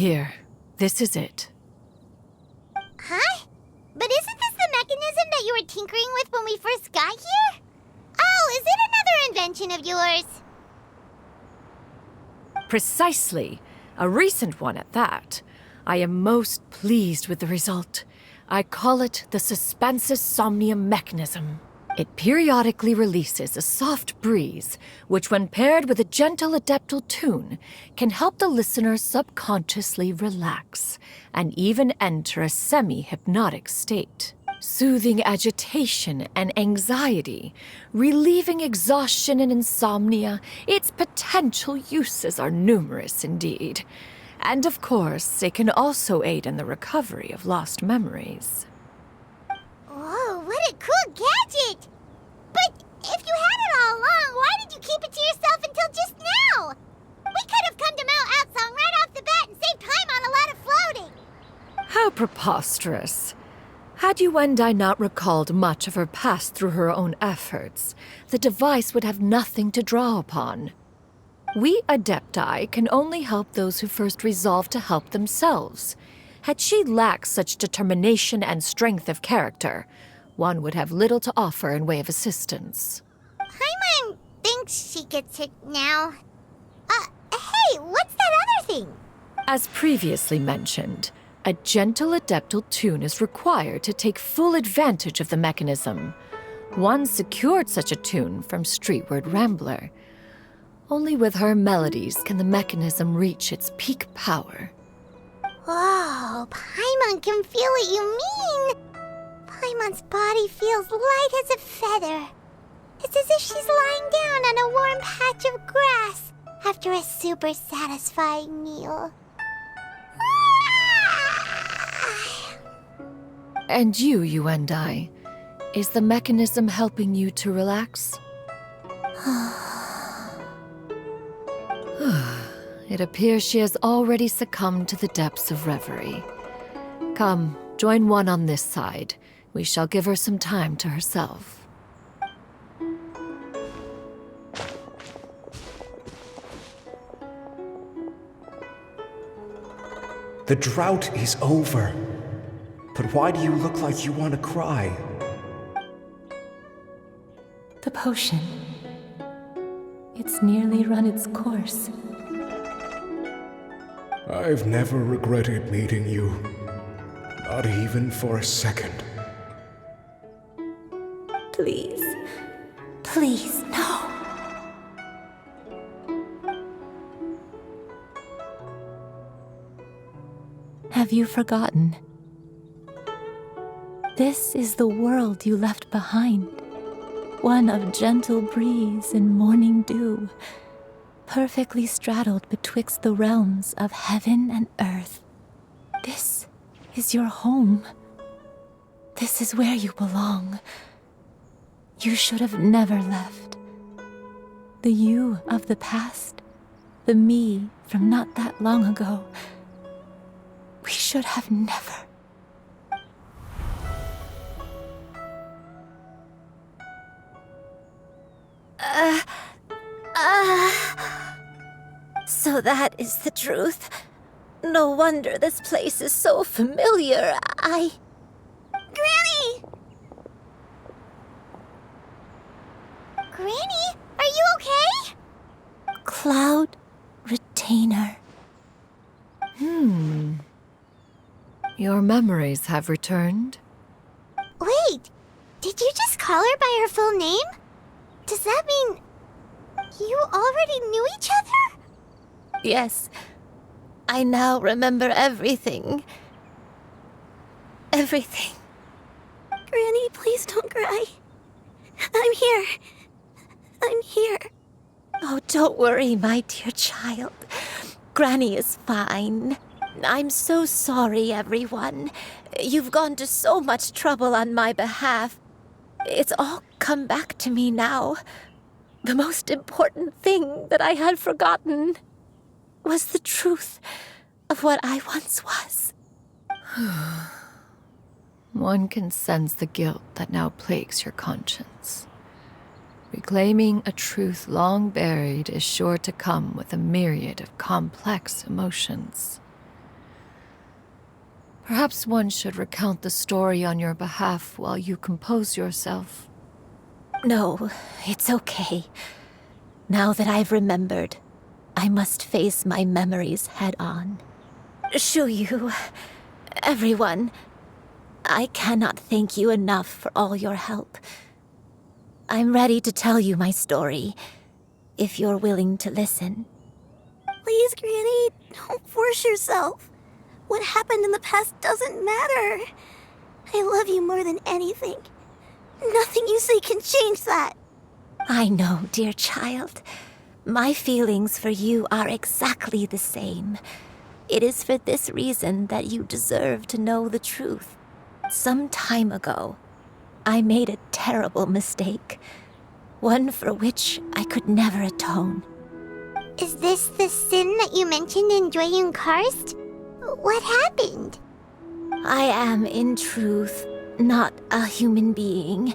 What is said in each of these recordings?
Here, this is it. Huh? But isn't this the mechanism that you were tinkering with when we first got here? Oh, is it another invention of yours? Precisely. A recent one at that. I am most pleased with the result. I call it the Suspensus Somnium mechanism. It periodically releases a soft breeze, which when paired with a gentle adeptal tune, can help the listener subconsciously relax and even enter a semi-hypnotic state, soothing agitation and anxiety, relieving exhaustion and insomnia. Its potential uses are numerous indeed. And of course, it can also aid in the recovery of lost memories. Whoa, what a cool gadget! But if you had it all along, why did you keep it to yourself until just now? We could have come to Mount Outsong right off the bat and saved time on a lot of floating. How preposterous. Had Yuendai not recalled much of her past through her own efforts, the device would have nothing to draw upon. We Adepti can only help those who first resolve to help themselves. Had she lacked such determination and strength of character, one would have little to offer in way of assistance. Paimon thinks she gets it now. Hey, what's that other thing? As previously mentioned, a gentle adeptal tune is required to take full advantage of the mechanism. One secured such a tune from Streetward Rambler. Only with her melodies can the mechanism reach its peak power. Whoa, Paimon can feel what you mean. Paimon's body feels light as a feather. It's as if she's lying down on a warm patch of grass after a super satisfying meal. And you, Yuendai, is the mechanism helping you to relax? It appears she has already succumbed to the depths of reverie. Come, join one on this side. We shall give her some time to herself. The drought is over. But why do you look like you want to cry? The potion. It's nearly run its course. I've never regretted meeting you. Not even for a second. Please. Please, no. Have you forgotten? This is the world you left behind. One of gentle breeze and morning dew, perfectly straddled betwixt the realms of heaven and earth. This is your home. This is where you belong. You should have never left. The you of the past, the me from not that long ago. We should have never. So that is the truth. No wonder this place is so familiar. Granny! Granny, are you okay? Cloud Retainer. Your memories have returned? Wait, did you just call her by her full name? Does that mean you already knew each other? Yes. I now remember everything. Everything. Granny, please don't cry. I'm here. I'm here. Oh, don't worry, my dear child. Granny is fine. I'm so sorry, everyone. You've gone to so much trouble on my behalf. It's all come back to me now. The most important thing that I had forgotten was the truth of what I once was. One can sense the guilt that now plagues your conscience. Reclaiming a truth long buried is sure to come with a myriad of complex emotions. Perhaps one should recount the story on your behalf while you compose yourself. No, it's okay. Now that I've remembered, I must face my memories head on. Shuyu, everyone, I cannot thank you enough for all your help. I'm ready to tell you my story, if you're willing to listen. Please, Granny, don't force yourself. What happened in the past doesn't matter. I love you more than anything. Nothing you say can change that. I know, dear child. My feelings for you are exactly the same. It is for this reason that you deserve to know the truth. Some time ago, I made a terrible mistake. One for which I could never atone. Is this the sin that you mentioned in Dwayun Karst? What happened? I am, in truth, not a human being.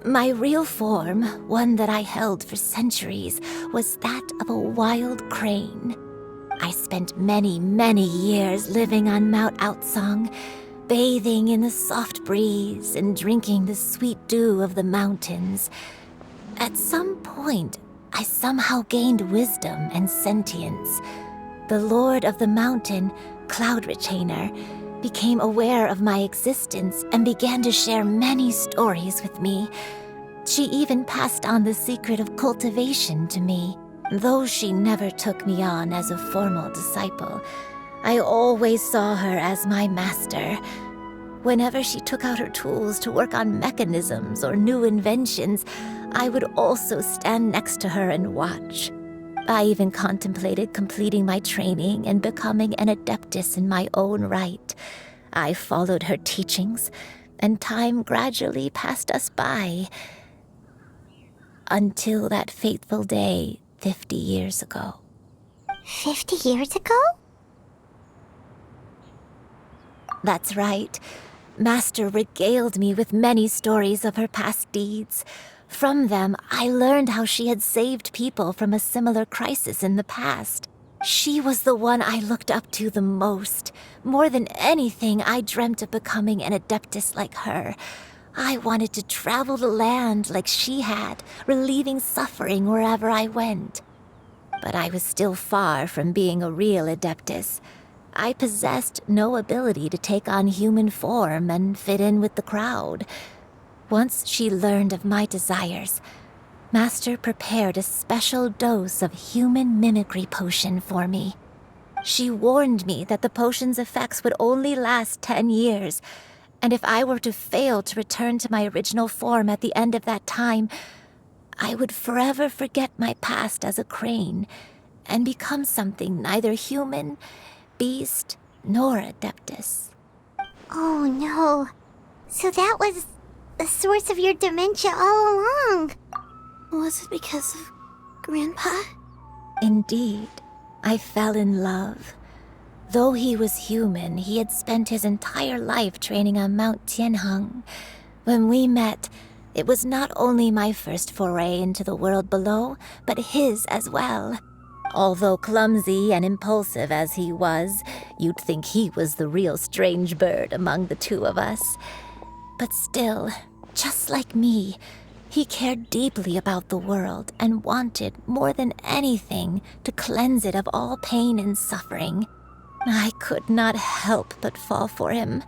My real form, one that I held for centuries, was that of a wild crane. I spent many, many years living on Mount Outsong, bathing in the soft breeze and drinking the sweet dew of the mountains. At some point, I somehow gained wisdom and sentience. The Lord of the Mountain, Cloud Retainer, became aware of my existence and began to share many stories with me. She even passed on the secret of cultivation to me. Though she never took me on as a formal disciple, I always saw her as my master. Whenever she took out her tools to work on mechanisms or new inventions, I would also stand next to her and watch. I even contemplated completing my training and becoming an adeptus in my own right. I followed her teachings, and time gradually passed us by. Until that fateful day 50 years ago. 50 years ago? That's right. Master regaled me with many stories of her past deeds. From them, I learned how she had saved people from a similar crisis in the past. She was the one I looked up to the most. More than anything, I dreamt of becoming an adeptus like her. I wanted to travel the land like she had, relieving suffering wherever I went. But I was still far from being a real adeptus. I possessed no ability to take on human form and fit in with the crowd. Once she learned of my desires, Master prepared a special dose of human mimicry potion for me. She warned me that the potion's effects would only last 10 years, and if I were to fail to return to my original form at the end of that time, I would forever forget my past as a crane and become something neither human, beast, nor adeptus. Oh no. So that was the source of your dementia all along. Was it because of Grandpa? Indeed, I fell in love. Though he was human, he had spent his entire life training on Mount Tianheng. When we met, it was not only my first foray into the world below, but his as well. Although clumsy and impulsive as he was, you'd think he was the real strange bird among the two of us. But still, just like me, he cared deeply about the world and wanted, more than anything, to cleanse it of all pain and suffering. I could not help but fall for him.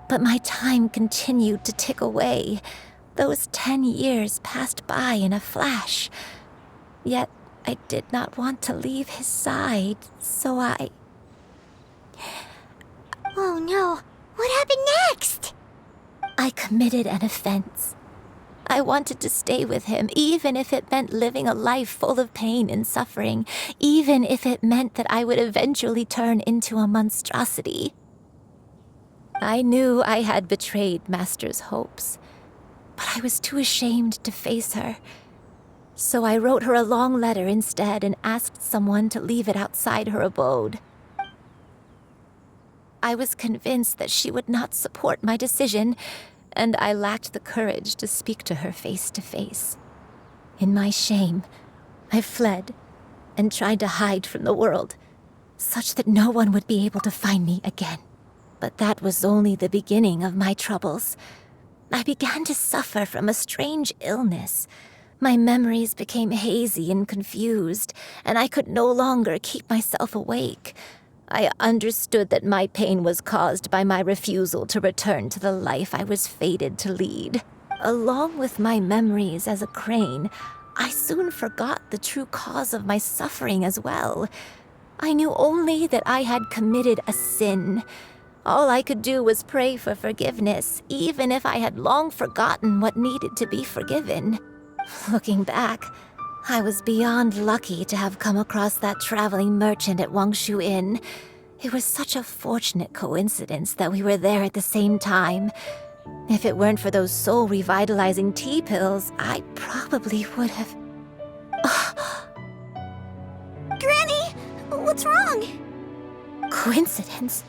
But my time continued to tick away. Those 10 years passed by in a flash. Yet I did not want to leave his side, so I... Oh no. What happened next? I committed an offense. I wanted to stay with him, even if it meant living a life full of pain and suffering, even if it meant that I would eventually turn into a monstrosity. I knew I had betrayed Master's hopes, but I was too ashamed to face her. So I wrote her a long letter instead and asked someone to leave it outside her abode. I was convinced that she would not support my decision, and I lacked the courage to speak to her face to face. In my shame, I fled and tried to hide from the world, such that no one would be able to find me again. But that was only the beginning of my troubles. I began to suffer from a strange illness. My memories became hazy and confused, and I could no longer keep myself awake. I understood that my pain was caused by my refusal to return to the life I was fated to lead. Along with my memories as a crane, I soon forgot the true cause of my suffering as well. I knew only that I had committed a sin. All I could do was pray for forgiveness, even if I had long forgotten what needed to be forgiven. Looking back, I was beyond lucky to have come across that traveling merchant at Wangshu Inn. It was such a fortunate coincidence that we were there at the same time. If it weren't for those soul-revitalizing tea pills, I probably would have... Granny, what's wrong? Coincidence?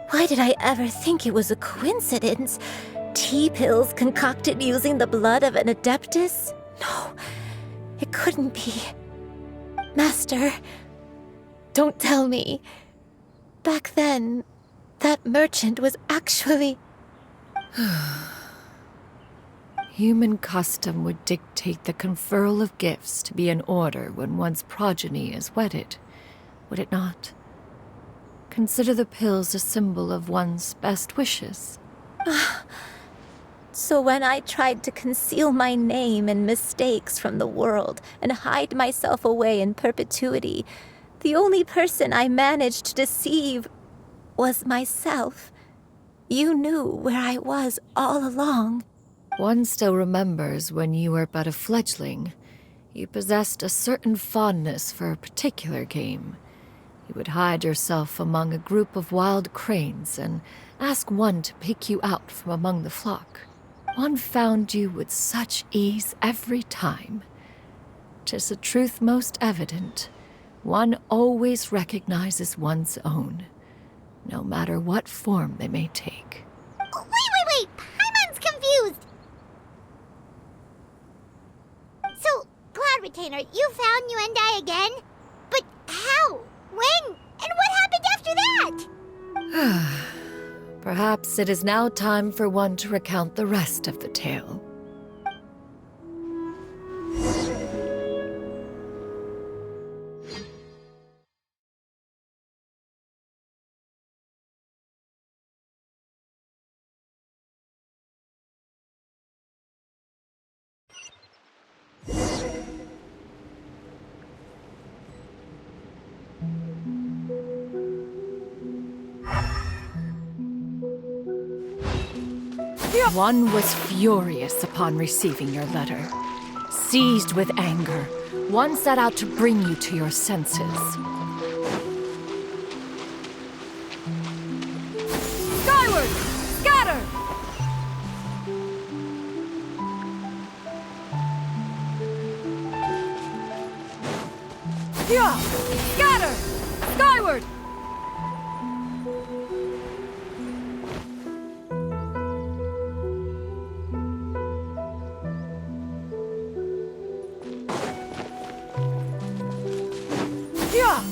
Why did I ever think it was a coincidence? Tea pills concocted using the blood of an adeptus? No, it couldn't be. Master, don't tell me. Back then, that merchant was actually... Human custom would dictate the conferral of gifts to be in order when one's progeny is wedded, would it not? Consider the pills a symbol of one's best wishes. So when I tried to conceal my name and mistakes from the world and hide myself away in perpetuity, the only person I managed to deceive was myself. You knew where I was all along. One still remembers when you were but a fledgling. You possessed a certain fondness for a particular game. You would hide yourself among a group of wild cranes and ask one to pick you out from among the flock. One found you with such ease every time. 'Tis a truth most evident. One always recognizes one's own, no matter what form they may take. Wait! Paimon's confused! So, Cloud Retainer, you found Yuendai again? But how? When? And what happened after that? Perhaps it is now time for one to recount the rest of the tale. One was furious upon receiving your letter. Seized with anger, one set out to bring you to your senses. Skyward! Scatter! Yeah! Scatter! Skyward! Yeah!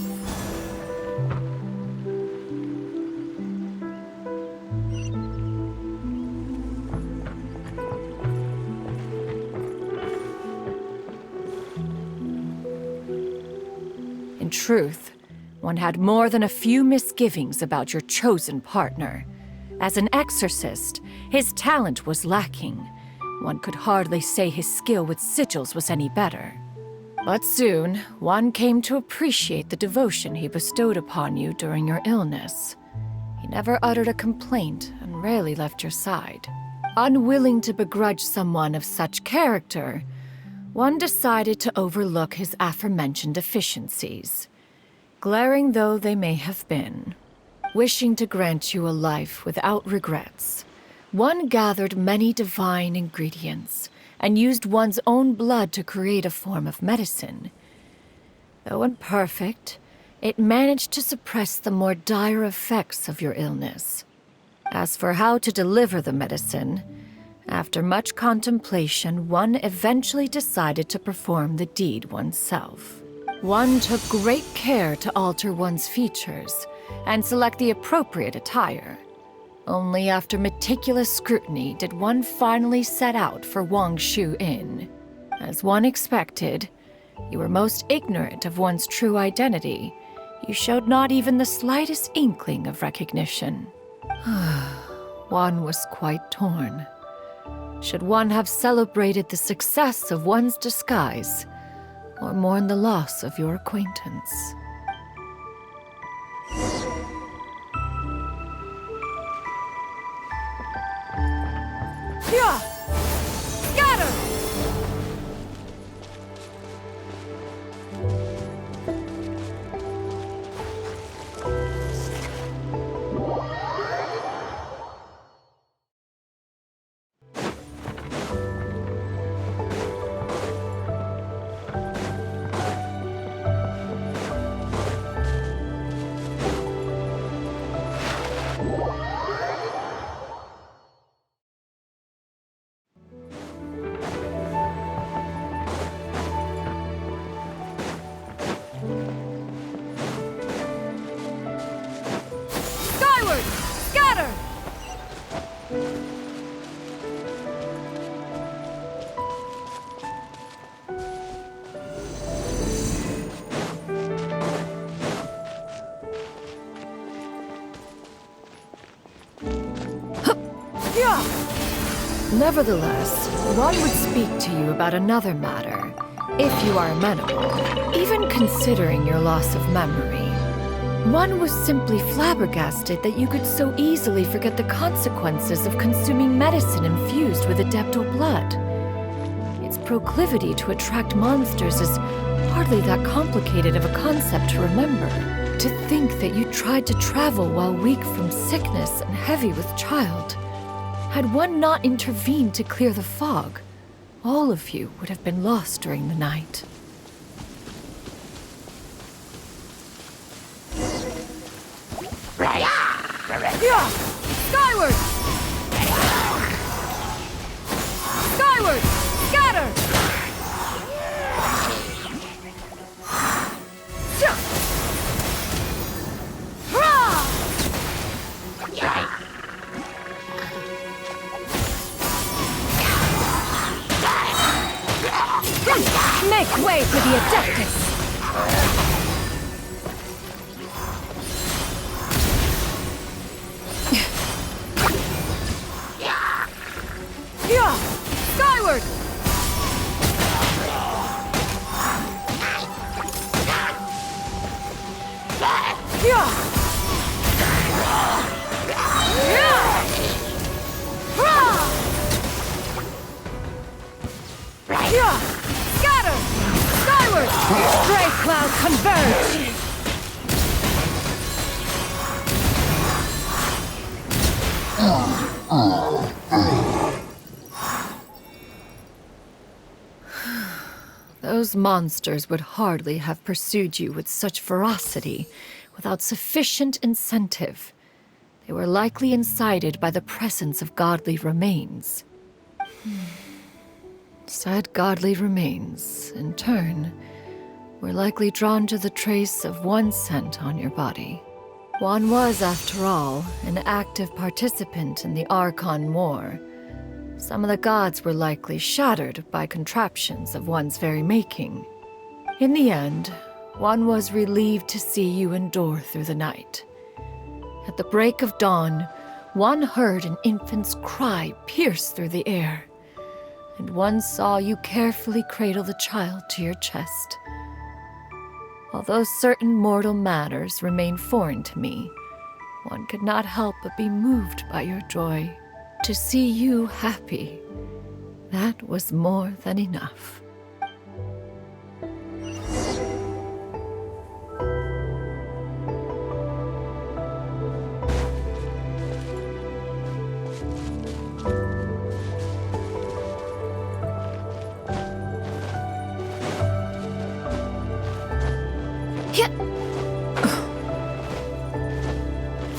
In truth, one had more than a few misgivings about your chosen partner. As an exorcist, his talent was lacking. One could hardly say his skill with sigils was any better. But soon, one came to appreciate the devotion he bestowed upon you during your illness. He never uttered a complaint and rarely left your side. Unwilling to begrudge someone of such character, one decided to overlook his aforementioned deficiencies, glaring though they may have been. Wishing to grant you a life without regrets, one gathered many divine ingredients and used one's own blood to create a form of medicine. Though imperfect, it managed to suppress the more dire effects of your illness. As for how to deliver the medicine, after much contemplation, one eventually decided to perform the deed oneself. One took great care to alter one's features and select the appropriate attire. Only after meticulous scrutiny did one finally set out for Wangshu Inn. As one expected, you were most ignorant of one's true identity. You showed not even the slightest inkling of recognition. One was quite torn. Should one have celebrated the success of one's disguise, or mourn the loss of your acquaintance? Yeah! Scatter! Skyward! Scatter! Nevertheless, one would speak to you about another matter, if you are amenable, even considering your loss of memory. One was simply flabbergasted that you could so easily forget the consequences of consuming medicine infused with Adeptal blood. Its proclivity to attract monsters is hardly that complicated of a concept to remember. To think that you tried to travel while weak from sickness and heavy with child. Had one not intervened to clear the fog, all of you would have been lost during the night. Yeah! Skyward! Skyward! Scatter! Yeah! Hurrah! Make way for the Adeptus! Yeah! Skyward! Yeah! Yeah! Hurrah! Yeah! Scatter! Skyward! Stray cloud converge! Those monsters would hardly have pursued you with such ferocity without sufficient incentive. They were likely incited by the presence of godly remains. Said godly remains, in turn, were likely drawn to the trace of one scent on your body. One was, after all, an active participant in the Archon War. Some of the gods were likely shattered by contraptions of one's very making. In the end, one was relieved to see you endure through the night. At the break of dawn, one heard an infant's cry pierce through the air, and one saw you carefully cradle the child to your chest. Although certain mortal matters remain foreign to me, one could not help but be moved by your joy. To see you happy, that was more than enough.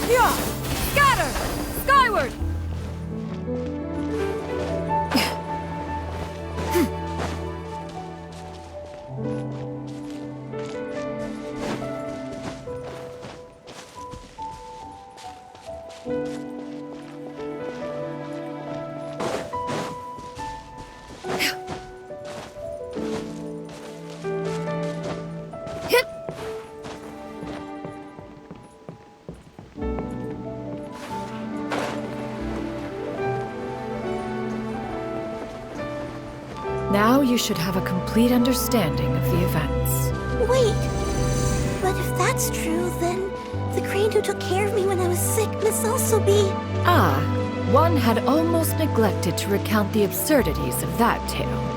Yeah! Scatter! Skyward! Now you should have a complete understanding of the events. Wait, but if that's true, then the crane who took care of me when I was sick must also be... Ah, one had almost neglected to recount the absurdities of that tale.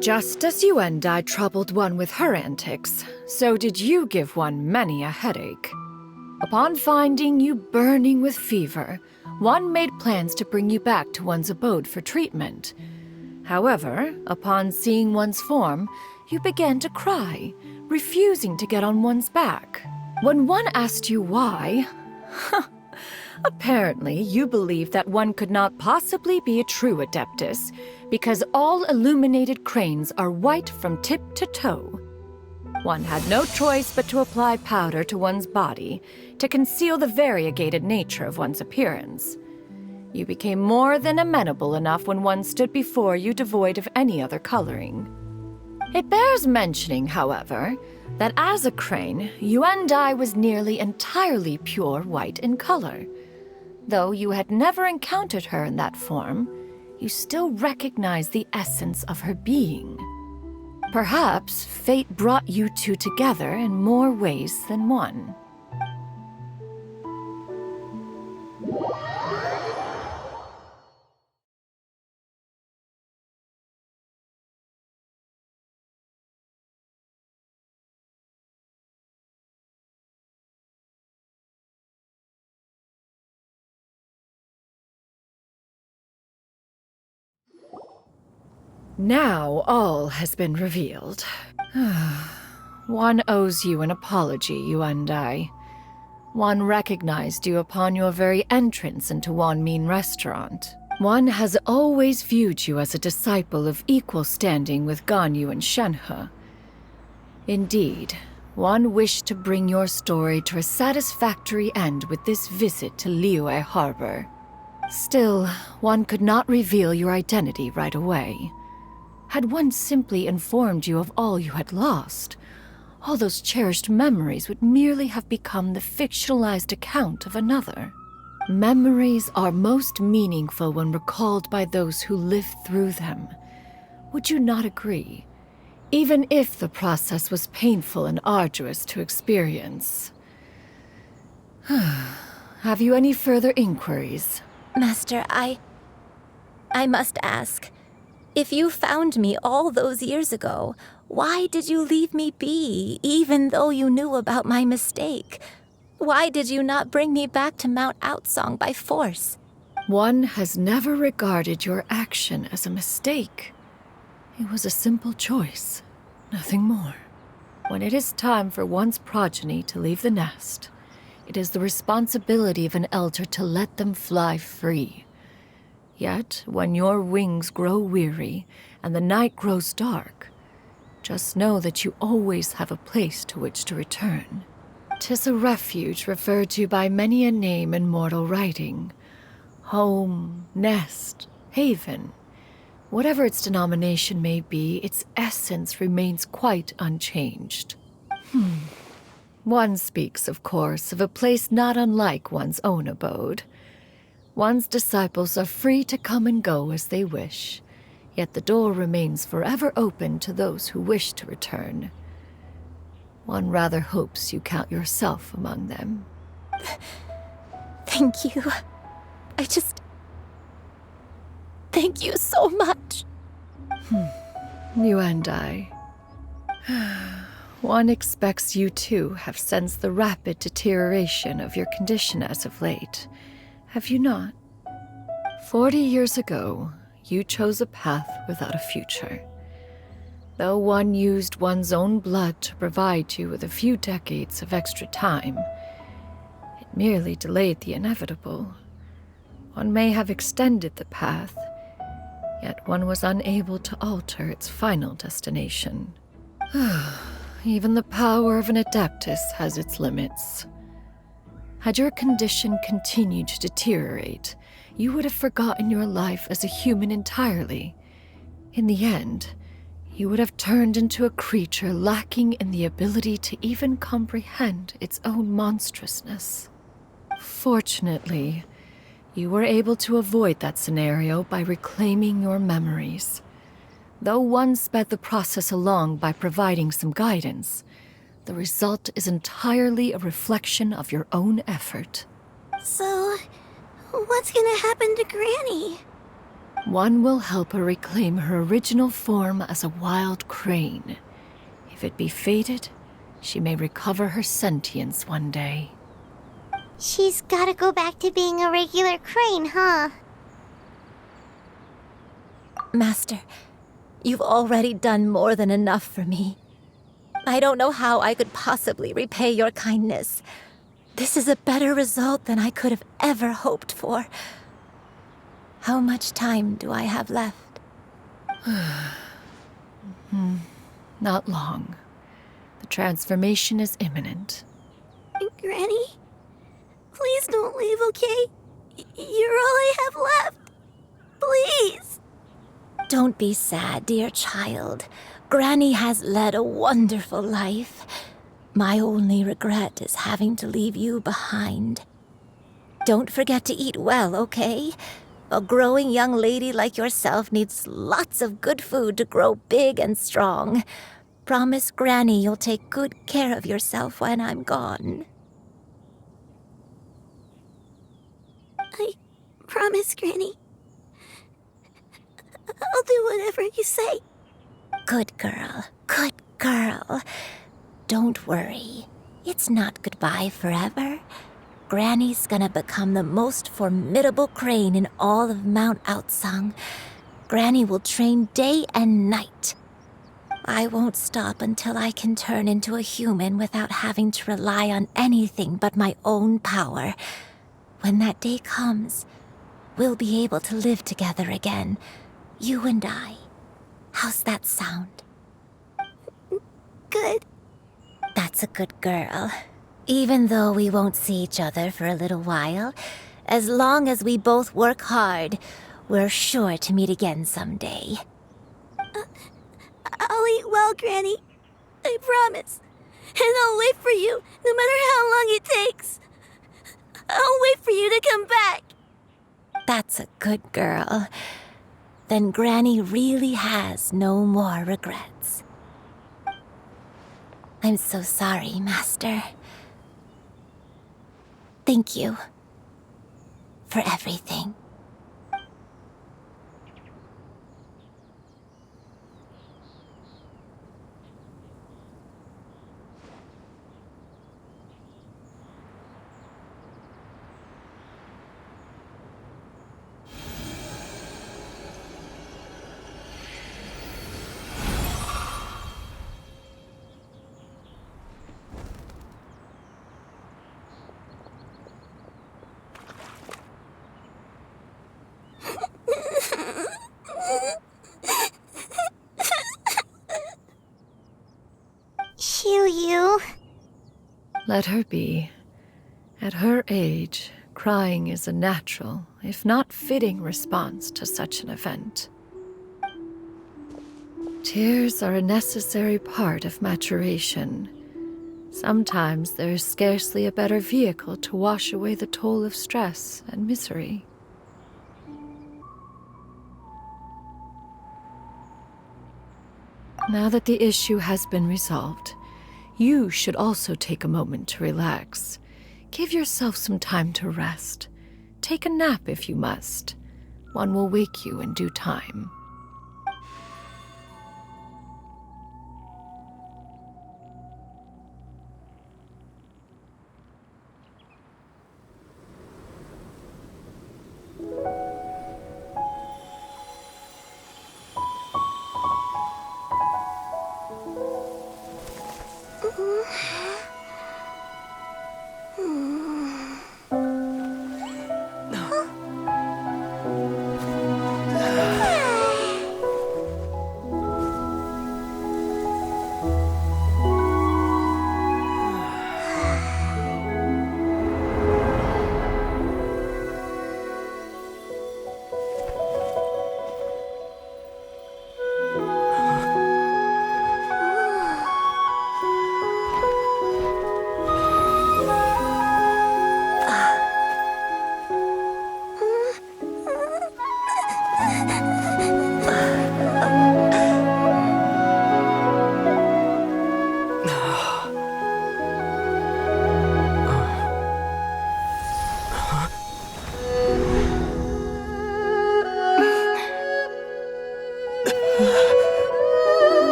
Just as you and I troubled one with her antics, so did you give one many a headache. Upon finding you burning with fever, one made plans to bring you back to one's abode for treatment. However, upon seeing one's form, you began to cry, refusing to get on one's back. When one asked you why, apparently you believed that one could not possibly be a true Adeptus, because all illuminated cranes are white from tip to toe. One had no choice but to apply powder to one's body to conceal the variegated nature of one's appearance. You became more than amenable enough when one stood before you devoid of any other coloring. It bears mentioning, however, that as a crane, Yuendai was nearly entirely pure white in color. Though you had never encountered her in that form, you still recognized the essence of her being. Perhaps fate brought you two together in more ways than one. Now all has been revealed. One owes you an apology, Yuendai. One recognized you upon your very entrance into Wanmin Restaurant. One has always viewed you as a disciple of equal standing with Ganyu and Shenhe. Indeed, one wished to bring your story to a satisfactory end with this visit to Liyue Harbor. Still, one could not reveal your identity right away. Had one simply informed you of all you had lost, all those cherished memories would merely have become the fictionalized account of another. Memories are most meaningful when recalled by those who lived through them. Would you not agree? Even if the process was painful and arduous to experience. Have you any further inquiries? Master, I must ask. If you found me all those years ago, why did you leave me be, even though you knew about my mistake? Why did you not bring me back to Mount Outsong by force? One has never regarded your action as a mistake. It was a simple choice, nothing more. When it is time for one's progeny to leave the nest, it is the responsibility of an elder to let them fly free. Yet, when your wings grow weary and the night grows dark, just know that you always have a place to which to return. 'Tis a refuge referred to by many a name in mortal writing. Home, nest, haven. Whatever its denomination may be, its essence remains quite unchanged. One speaks, of course, of a place not unlike one's own abode. One's disciples are free to come and go as they wish, yet the door remains forever open to those who wish to return. One rather hopes you count yourself among them. Thank you. Thank you so much. You and I. One expects you too have sensed the rapid deterioration of your condition as of late. Have you not? 40 years ago, you chose a path without a future. Though one used one's own blood to provide you with a few decades of extra time, merely delayed the inevitable. One may have extended the path, yet one was unable to alter its final destination. Even the power of an Adeptus has its limits. Had your condition continued to deteriorate, you would have forgotten your life as a human entirely. In the end, you would have turned into a creature lacking in the ability to even comprehend its own monstrousness. Fortunately, you were able to avoid that scenario by reclaiming your memories. Though one sped the process along by providing some guidance, the result is entirely a reflection of your own effort. So, what's gonna happen to Granny? One will help her reclaim her original form as a wild crane. If it be fated, she may recover her sentience one day. She's gotta go back to being a regular crane, huh? Master, you've already done more than enough for me. I don't know how I could possibly repay your kindness. This is a better result than I could have ever hoped for. How much time do I have left? Not long. The transformation is imminent. Granny? Please don't leave, okay? You're all I have left. Please. Don't be sad, dear child. Granny has led a wonderful life. My only regret is having to leave you behind. Don't forget to eat well, okay? A growing young lady like yourself needs lots of good food to grow big and strong. Promise Granny you'll take good care of yourself when I'm gone. I promise, Granny. I'll do whatever you say. Good girl, good girl. Don't worry. It's not goodbye forever. Granny's gonna become the most formidable crane in all of Mount Outsung. Granny will train day and night. I won't stop until I can turn into a human without having to rely on anything but my own power. When that day comes, we'll be able to live together again, you and I. How's that sound? Good. That's a good girl. Even though we won't see each other for a little while, as long as we both work hard, we're sure to meet again someday. I'll eat well, Granny. I promise. And I'll wait for you, no matter how long it takes. I'll wait for you to come back. That's a good girl. Then Granny really has no more regrets. I'm so sorry, Master. Thank you for everything. Xiuyu. Let her be. At her age, crying is a natural, if not fitting, response to such an event. Tears are a necessary part of maturation. Sometimes there is scarcely a better vehicle to wash away the toll of stress and misery. Now that the issue has been resolved, you should also take a moment to relax. Give yourself some time to rest. Take a nap if you must. One will wake you in due time.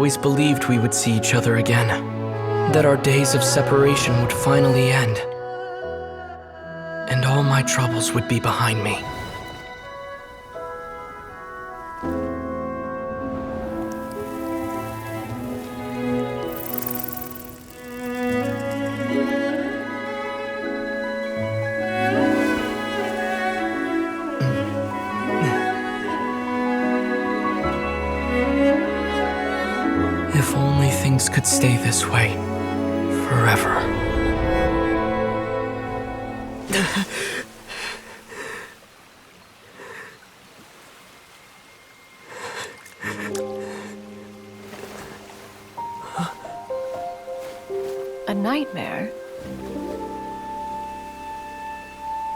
always believed we would see each other again, that our days of separation would finally end, and all my troubles would be behind me. If only things could stay this way forever. A nightmare?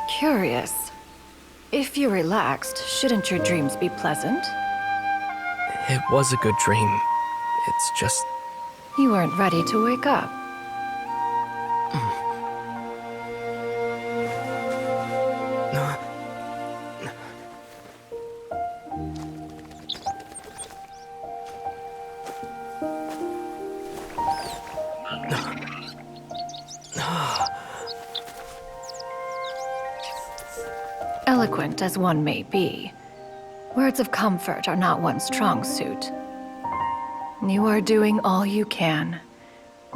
Curious. If you're relaxed, shouldn't your dreams be pleasant? It was a good dream. It's just... You weren't ready to wake up. Eloquent as one may be, words of comfort are not one's strong suit. You are doing all you can.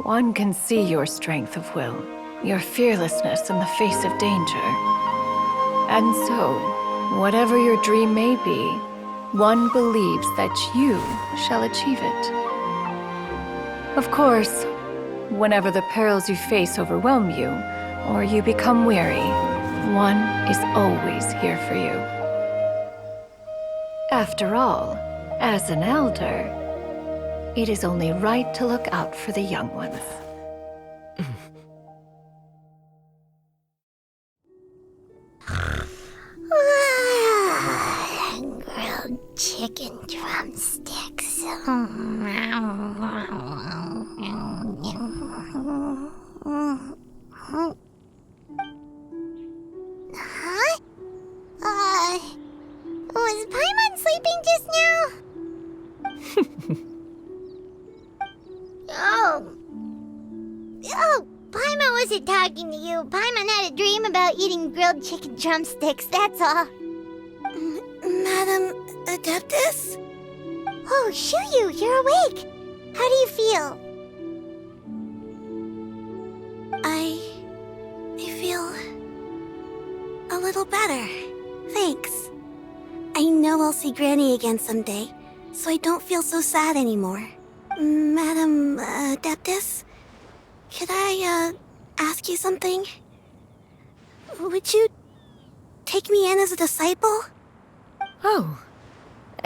One can see your strength of will, your fearlessness in the face of danger. And so, whatever your dream may be, one believes that you shall achieve it. Of course, whenever the perils you face overwhelm you, or you become weary, one is always here for you. After all, as an elder, it is only right to look out for the young ones. Grilled chicken drumsticks. Huh? Was Paimon sleeping just now? Oh, Paimon wasn't talking to you. Paimon had a dream about eating grilled chicken drumsticks, that's all. Madam Adeptus? Oh, Shuyu, you're awake. How do you feel? I feel a little better. Thanks. I know I'll see Granny again someday, so I don't feel so sad anymore. Madam Adeptus? Could I, ask you something? Would you take me in as a disciple? Oh,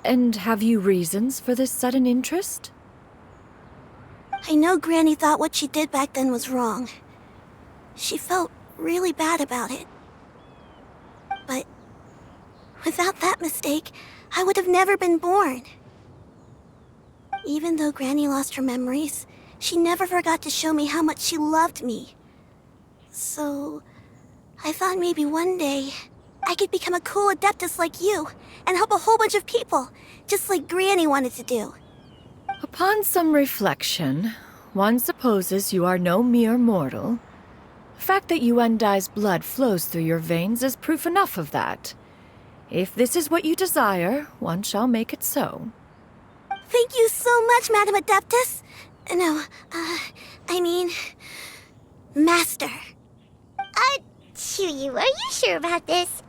and have you reasons for this sudden interest? I know Granny thought what she did back then was wrong. She felt really bad about it. But without that mistake, I would have never been born. Even though Granny lost her memories, she never forgot to show me how much she loved me. So, I thought maybe one day I could become a cool Adeptus like you and help a whole bunch of people, just like Granny wanted to do. Upon some reflection, one supposes you are no mere mortal. The fact that Yuendai's blood flows through your veins is proof enough of that. If this is what you desire, one shall make it so. Thank you so much, Madam Adeptus. No, I mean, Master. Chuyu, are you sure about this?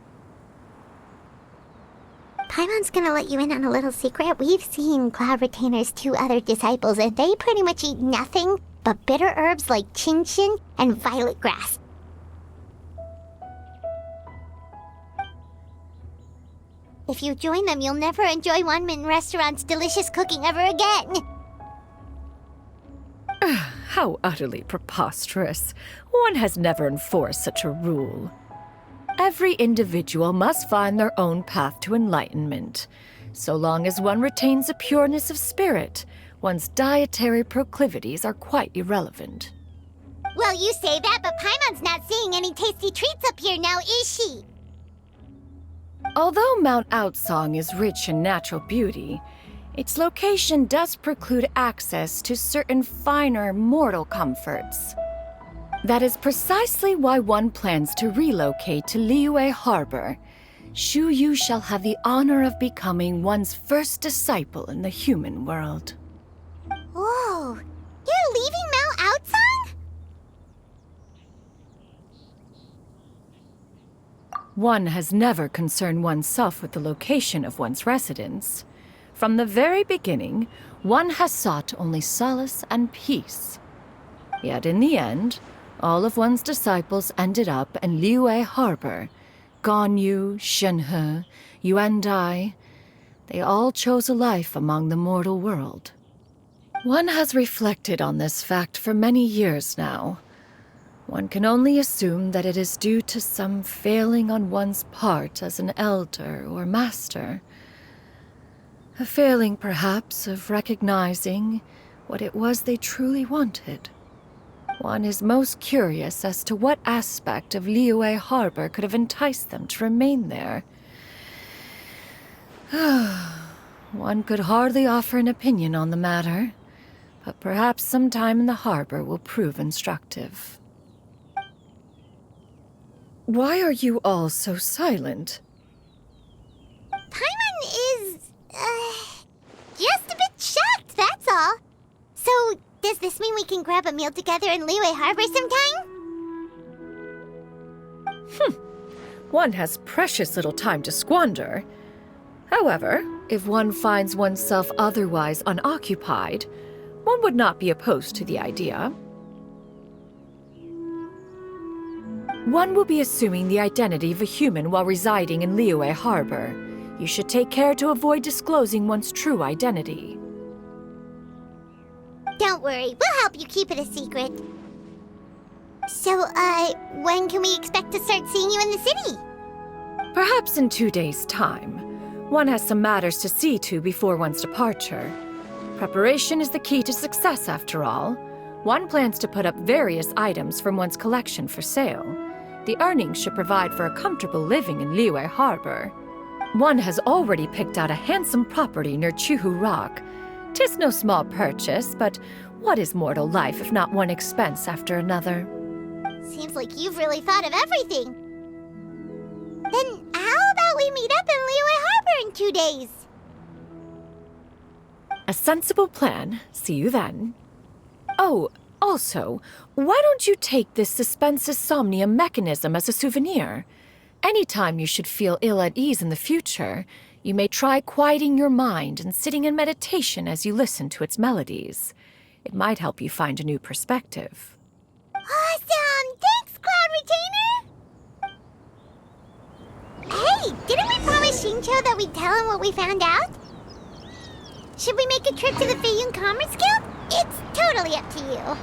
Paimon's gonna let you in on a little secret. We've seen Cloud Retainer's 2 other disciples, and they pretty much eat nothing but bitter herbs like Chinchin and violet grass. If you join them, you'll never enjoy Wanmin Restaurant's delicious cooking ever again. How utterly preposterous. One has never enforced such a rule. Every individual must find their own path to enlightenment. So long as one retains a pureness of spirit, one's dietary proclivities are quite irrelevant. Well, you say that, but Paimon's not seeing any tasty treats up here now, is she? Although Mount Outsong is rich in natural beauty, Its location does preclude access to certain finer mortal comforts. That is precisely why one plans to relocate to Liyue Harbor. Shu Yu shall have the honor of becoming one's first disciple in the human world. Whoa, you're leaving Mao Outsang? One has never concerned oneself with the location of one's residence. From the very beginning, one has sought only solace and peace. Yet in the end, all of one's disciples ended up in Liyue Harbor. Ganyu, Shenhe, Yuan Dai, they all chose a life among the mortal world. One has reflected on this fact for many years now. One can only assume that it is due to some failing on one's part as an elder or master. A failing, perhaps, of recognizing what it was they truly wanted. One is most curious as to what aspect of Liyue Harbor could have enticed them to remain there. One could hardly offer an opinion on the matter, but perhaps some time in the harbor will prove instructive. Why are you all so silent? Paimon is, just a bit shocked, that's all. So, does this mean we can grab a meal together in Liyue Harbor sometime? One has precious little time to squander. However, if one finds oneself otherwise unoccupied, one would not be opposed to the idea. One will be assuming the identity of a human while residing in Liyue Harbor. You should take care to avoid disclosing one's true identity. Don't worry, we'll help you keep it a secret. So, when can we expect to start seeing you in the city? Perhaps in 2 days' time. One has some matters to see to before one's departure. Preparation is the key to success, after all. One plans to put up various items from one's collection for sale. The earnings should provide for a comfortable living in Liyue Harbor. One has already picked out a handsome property near Chuhu Rock. 'Tis no small purchase, but what is mortal life if not one expense after another? Seems like you've really thought of everything. Then how about we meet up in Liyue Harbor in 2 days? A sensible plan. See you then. Oh, also, why don't you take this Suspensus Somnium mechanism as a souvenir? Anytime you should feel ill at ease in the future, you may try quieting your mind and sitting in meditation as you listen to its melodies. It might help you find a new perspective. Awesome! Thanks, Cloud Retainer! Hey, didn't we promise Shincho that we'd tell him what we found out? Should we make a trip to the Feiyun Commerce Guild? It's totally up to you.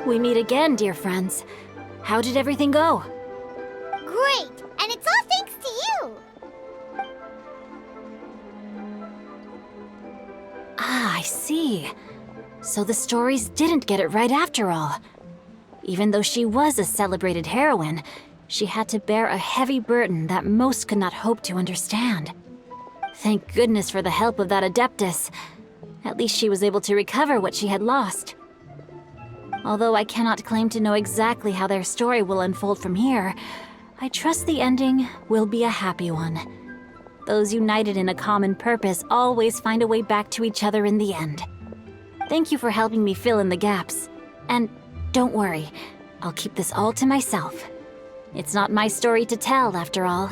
We meet again, dear friends. How did everything go? Great! And it's all thanks to you! Ah, I see. So the stories didn't get it right after all. Even though she was a celebrated heroine, she had to bear a heavy burden that most could not hope to understand. Thank goodness for the help of that Adeptus. At least she was able to recover what she had lost. Although I cannot claim to know exactly how their story will unfold from here, I trust the ending will be a happy one. Those united in a common purpose always find a way back to each other in the end. Thank you for helping me fill in the gaps. And don't worry, I'll keep this all to myself. It's not my story to tell, after all.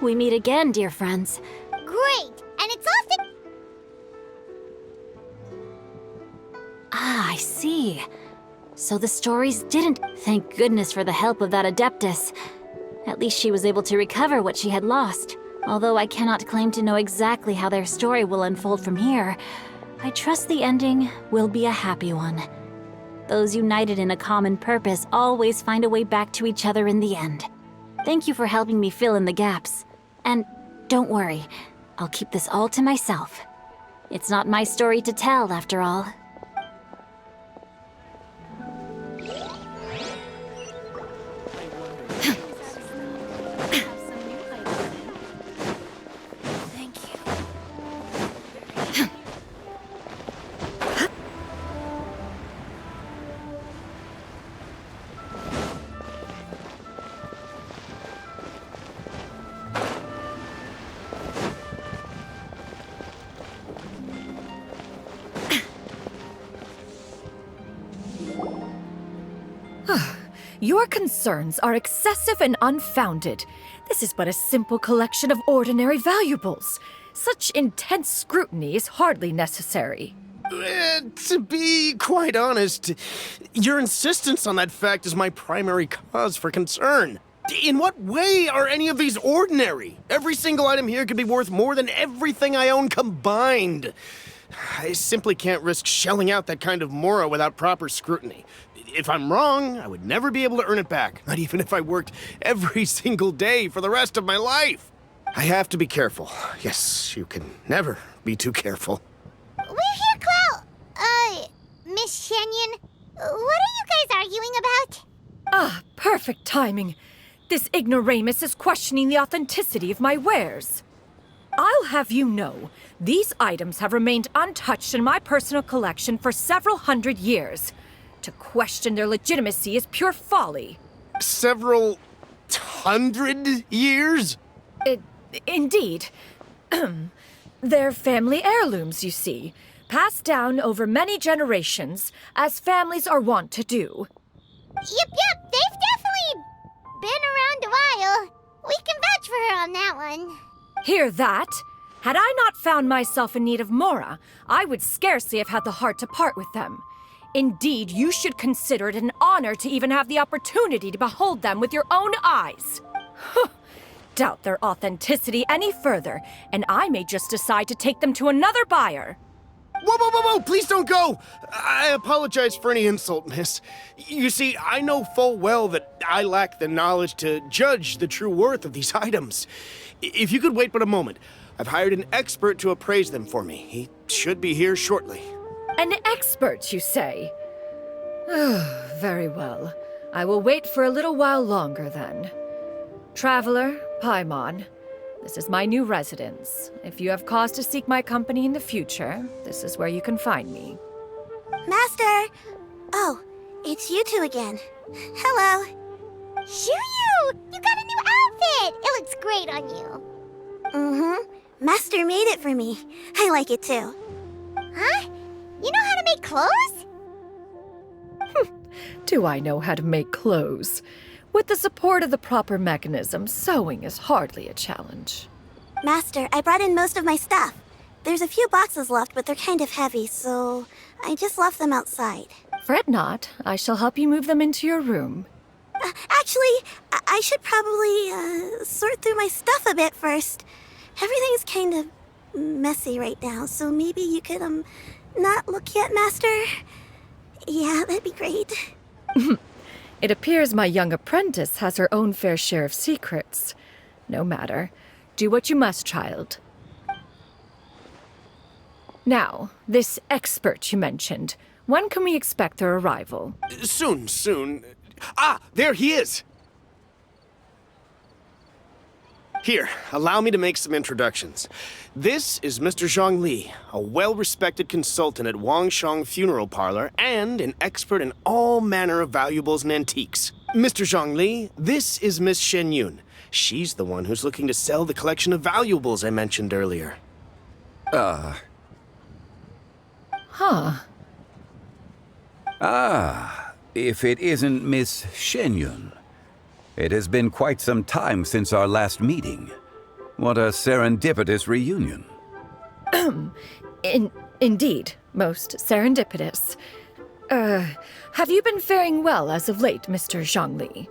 We meet again, dear friends. Great! And it's also... Ah, I see. So the stories didn't... Thank goodness for the help of that Adeptus. At least she was able to recover what she had lost. Although I cannot claim to know exactly how their story will unfold from here, I trust the ending will be a happy one. Those united in a common purpose always find a way back to each other in the end. Thank you for helping me fill in the gaps. And don't worry, I'll keep this all to myself. It's not my story to tell, after all. Thank you. Your concerns are excessive and unfounded. This is but a simple collection of ordinary valuables. Such intense scrutiny is hardly necessary. To be quite honest, your insistence on that fact is my primary cause for concern. In what way are any of these ordinary? Every single item here could be worth more than everything I own combined. I simply can't risk shelling out that kind of mora without proper scrutiny. If I'm wrong, I would never be able to earn it back, not even if I worked every single day for the rest of my life. I have to be careful. Yes, you can never be too careful. We're here, Clow. Miss Shenyan. What are you guys arguing about? Ah, perfect timing. This ignoramus is questioning the authenticity of my wares. I'll have you know, these items have remained untouched in my personal collection for several hundred years. To question their legitimacy is pure folly. Several hundred years? Indeed. They're family heirlooms, you see, passed down over many generations, as families are wont to do. Yep, they've definitely been around a while. We can vouch for her on that one. Hear that? Had I not found myself in need of Mora, I would scarcely have had the heart to part with them. Indeed, you should consider it an honor to even have the opportunity to behold them with your own eyes. Doubt their authenticity any further, and I may just decide to take them to another buyer. Whoa, please don't go! I apologize for any insult, miss. You see, I know full well that I lack the knowledge to judge the true worth of these items. If you could wait but a moment, I've hired an expert to appraise them for me. He should be here shortly. An expert, you say? Very well. I will wait for a little while longer, then. Traveler, Paimon, this is my new residence. If you have cause to seek my company in the future, this is where you can find me. Master! Oh, it's you two again. Hello. Shiryu! You got a new outfit! It looks great on you. Mm-hmm. Master made it for me. I like it too. Huh? You know how to make clothes? Do I know how to make clothes? With the support of the proper mechanism, sewing is hardly a challenge. Master, I brought in most of my stuff. There's a few boxes left, but they're kind of heavy, so I just left them outside. Fret not, I shall help you move them into your room. Actually, I should probably sort through my stuff a bit first. Everything's kind of messy right now, so maybe you could, not look yet, Master? Yeah, that'd be great. It appears my young apprentice has her own fair share of secrets. No matter. Do what you must, child. Now, this expert you mentioned, when can we expect their arrival? Soon. Ah, there he is! Here, allow me to make some introductions. This is Mr. Zhongli, a well-respected consultant at Wangshang Funeral Parlor and an expert in all manner of valuables and antiques. Mr. Zhongli, this is Miss Shen Yun. She's the one who's looking to sell the collection of valuables I mentioned earlier. Huh. If it isn't Miss Shenyun. It has been quite some time since our last meeting. What a serendipitous reunion. Indeed, most serendipitous. Have you been faring well as of late, Mr. Zhongli?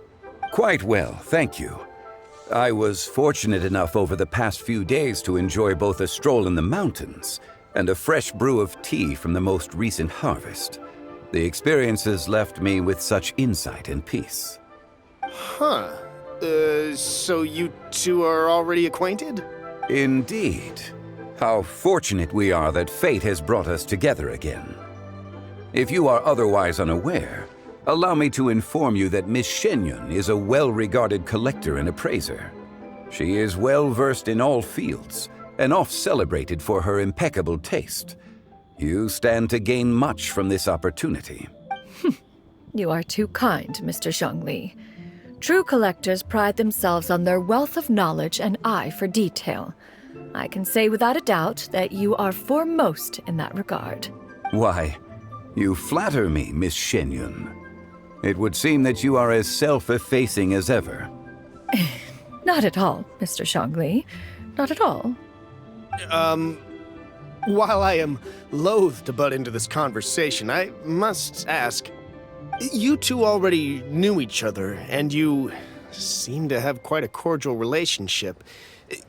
Quite well, thank you. I was fortunate enough over the past few days to enjoy both a stroll in the mountains and a fresh brew of tea from the most recent harvest. The experiences left me with such insight and peace. Huh. So you two are already acquainted? Indeed. How fortunate we are that fate has brought us together again. If you are otherwise unaware, allow me to inform you that Miss Shenyun is a well-regarded collector and appraiser. She is well-versed in all fields, and oft-celebrated for her impeccable taste. You stand to gain much from this opportunity. You are too kind, Mr. Zhongli. True collectors pride themselves on their wealth of knowledge and eye for detail. I can say without a doubt that you are foremost in that regard. Why, you flatter me, Miss Shenyun. It would seem that you are as self-effacing as ever. Not at all, Mr. Zhongli. Not at all. While I am loath to butt into this conversation, I must ask, you two already knew each other, and you seem to have quite a cordial relationship.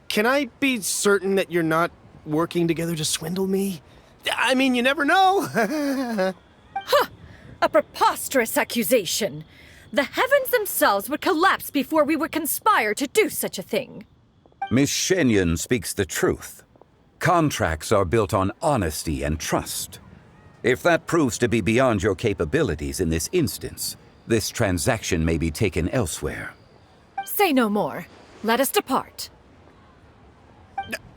Can I be certain that you're not working together to swindle me? I mean, you never know. Huh! A preposterous accusation! The heavens themselves would collapse before we would conspire to do such a thing. Miss Shenyun speaks the truth. Contracts are built on honesty and trust. If that proves to be beyond your capabilities in this instance, this transaction may be taken elsewhere. Say no more. Let us depart.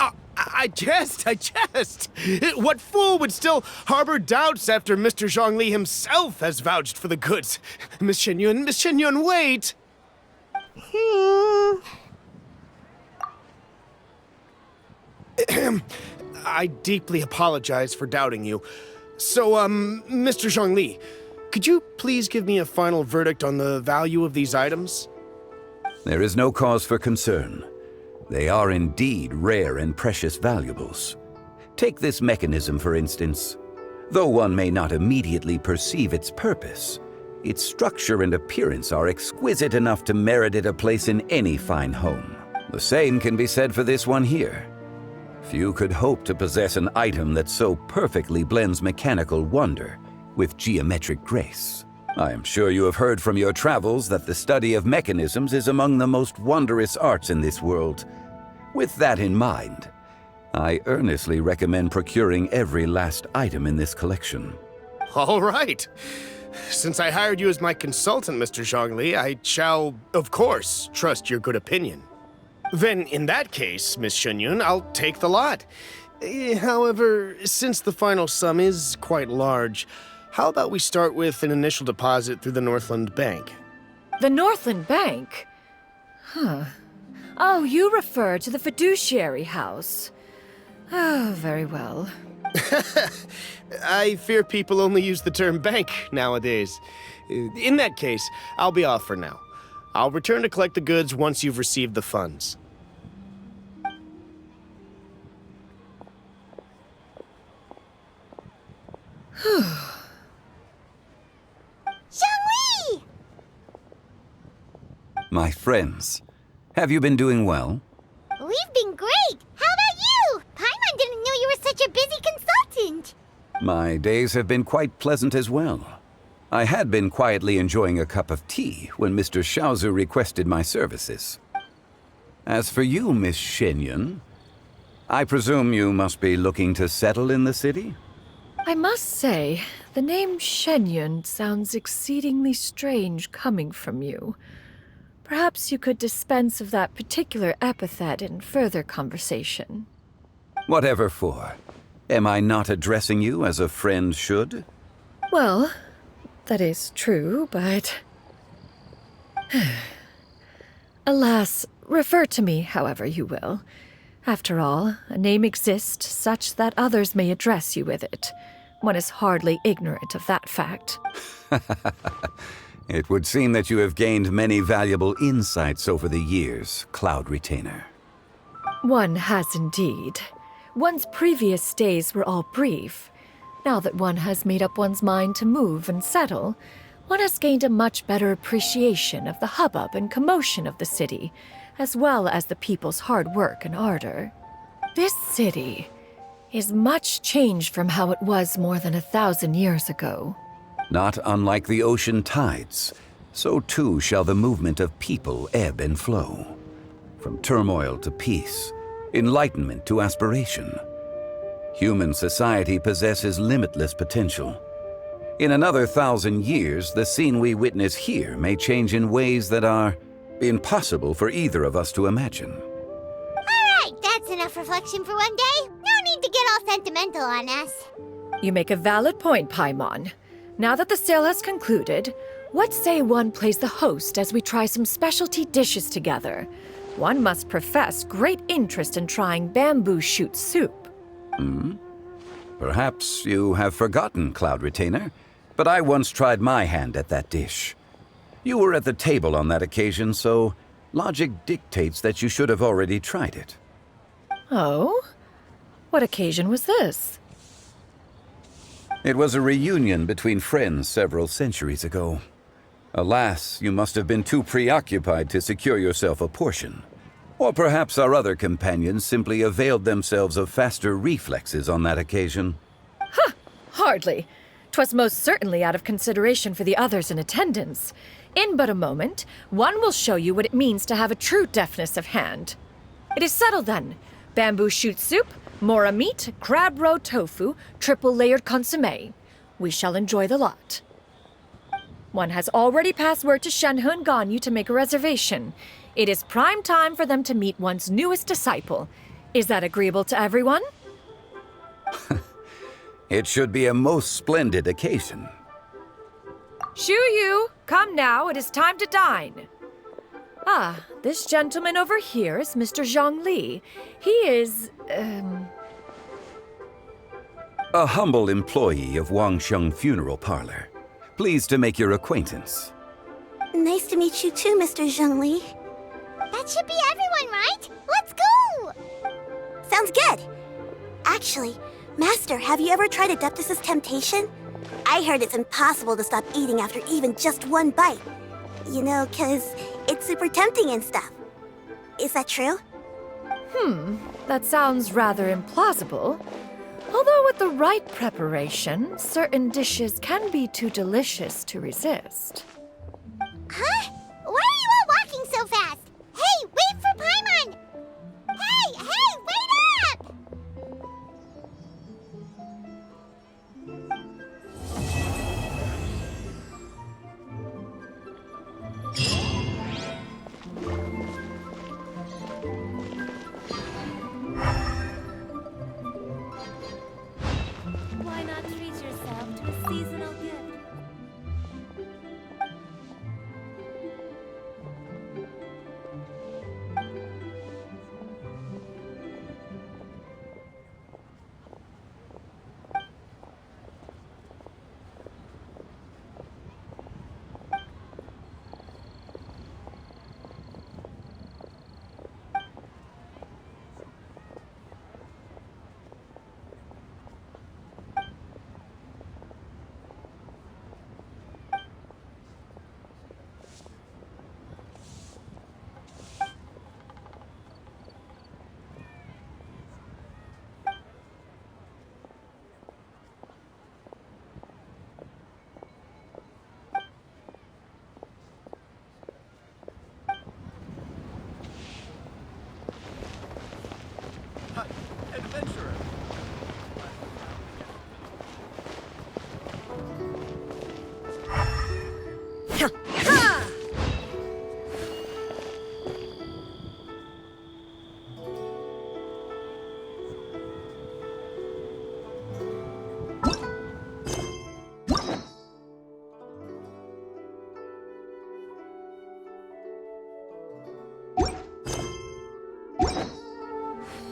I jest. What fool would still harbor doubts after Mr. Zhongli himself has vouched for the goods? Miss Shenyun, wait! I deeply apologize for doubting you. So, Mr. Zhongli, could you please give me a final verdict on the value of these items? There is no cause for concern. They are indeed rare and precious valuables. Take this mechanism, for instance. Though one may not immediately perceive its purpose, its structure and appearance are exquisite enough to merit it a place in any fine home. The same can be said for this one here. Few could hope to possess an item that so perfectly blends mechanical wonder with geometric grace. I am sure you have heard from your travels that the study of mechanisms is among the most wondrous arts in this world. With that in mind, I earnestly recommend procuring every last item in this collection. All right. Since I hired you as my consultant, Mr. Zhongli, I shall, of course, trust your good opinion. Then, in that case, Miss Shenyun, I'll take the lot. However, since the final sum is quite large, how about we start with an initial deposit through the Northland Bank? The Northland Bank? Huh. Oh, you refer to the fiduciary house. Oh, very well. I fear people only use the term bank nowadays. In that case, I'll be off for now. I'll return to collect the goods once you've received the funds. Zhongli! My friends, have you been doing well? We've been great! How about you? Paimon didn't know you were such a busy consultant! My days have been quite pleasant as well. I had been quietly enjoying a cup of tea when Mr. Xiaozu requested my services. As for you, Miss Shenyun, I presume you must be looking to settle in the city? I must say, the name Shenyun sounds exceedingly strange coming from you. Perhaps you could dispense of that particular epithet in further conversation. Whatever for. Am I not addressing you as a friend should? Well, that is true, but... Alas, refer to me however you will. After all, a name exists such that others may address you with it. One is hardly ignorant of that fact. It would seem that you have gained many valuable insights over the years, Cloud Retainer. One has indeed. One's previous stays were all brief. Now that one has made up one's mind to move and settle, one has gained a much better appreciation of the hubbub and commotion of the city, as well as the people's hard work and ardor. This city is much changed from how it was more than 1,000 years ago. Not unlike the ocean tides, so too shall the movement of people ebb and flow. From turmoil to peace, enlightenment to aspiration. Human society possesses limitless potential. In another 1,000 years, the scene we witness here may change in ways that are impossible for either of us to imagine. Alright, that's enough reflection for one day. No need to get all sentimental on us. You make a valid point, Paimon. Now that the sale has concluded, what say one plays the host as we try some specialty dishes together? One must profess great interest in trying bamboo shoot soup. Perhaps you have forgotten, Cloud Retainer, but I once tried my hand at that dish. You were at the table on that occasion, so logic dictates that you should have already tried it. Oh? What occasion was this? It was a reunion between friends several centuries ago. Alas, you must have been too preoccupied to secure yourself a portion. Or perhaps our other companions simply availed themselves of faster reflexes on that occasion. Hardly. 'Twas most certainly out of consideration for the others in attendance. In but a moment, one will show you what it means to have a true deftness of hand. It is settled then. Bamboo shoot soup, mora meat, crab roe tofu, triple-layered consommé. We shall enjoy the lot. One has already passed word to Shenhe and Ganyu to make a reservation. It is prime time for them to meet one's newest disciple. Is that agreeable to everyone? It should be a most splendid occasion. Shu Yu, come now, it is time to dine. Ah, this gentleman over here is Mr. Zhang Li. He is, A humble employee of Wangsheng Funeral Parlor. Pleased to make your acquaintance. Nice to meet you too, Mr. Zhongli. That should be everyone, right? Let's go! Sounds good. Actually, Master, have you ever tried Adeptus' temptation? I heard it's impossible to stop eating after even just one bite. You know, 'cause it's super tempting and stuff. Is that true? that sounds rather implausible. Although with the right preparation, certain dishes can be too delicious to resist. Huh? Why are you all walking so fast? Hey, wait for Paimon! Hey, wait up! Why not treat yourself to a season